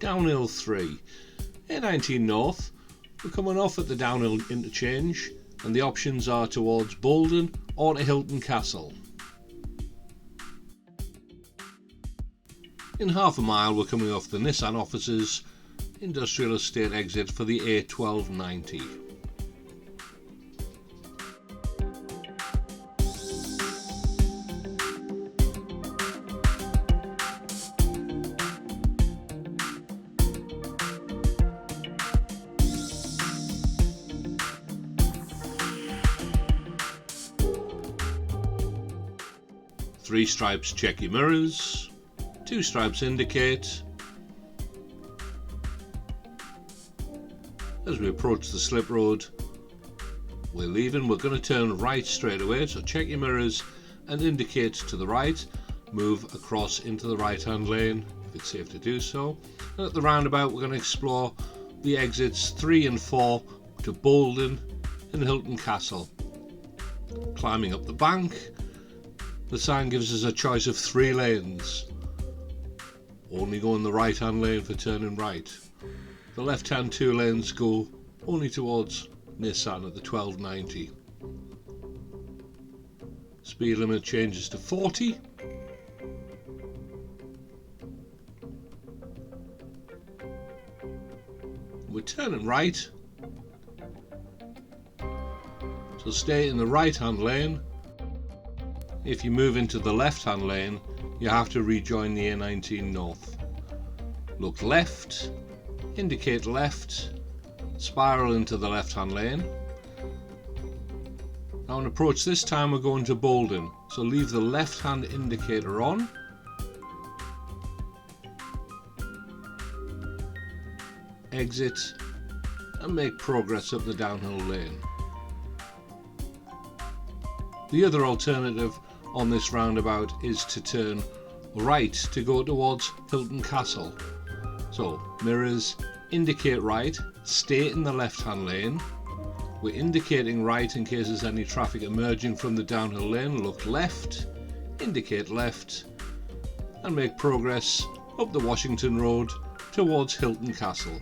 Downhill 3. A19 North, we're coming off at the Downhill Interchange and the options are towards Boldon or to Hylton Castle. In half a mile we're coming off the Nissan offices industrial estate exit for the A1290. Three stripes check your mirrors, two stripes indicate. As we approach the slip road we're leaving, we're going to turn right straight away, so check your mirrors and indicate to the right, move across into the right hand lane if it's safe to do so. And at the roundabout we're going to explore the exits 3 and 4 to Boldon and Hylton Castle. Climbing up the bank, the sign gives us a choice of 3 lanes. Only go in the right hand lane for turning right. The left hand 2 lanes go only towards Nissan at the 1290. Speed limit changes to 40. We're turning right, so stay in the right hand lane. If you move into the left hand lane you have to rejoin the A19 North. Look left, indicate left, spiral into the left hand lane. Now on approach this time we're going to Boldon, so leave the left hand indicator on. Exit and make progress up the downhill lane. The other alternative on this roundabout is to turn right to go towards Hylton Castle. So mirrors, indicate right, stay in the left hand lane. We're indicating right in case there's any traffic emerging from the downhill lane. Look left, indicate left and make progress up the Washington Road towards Hylton Castle.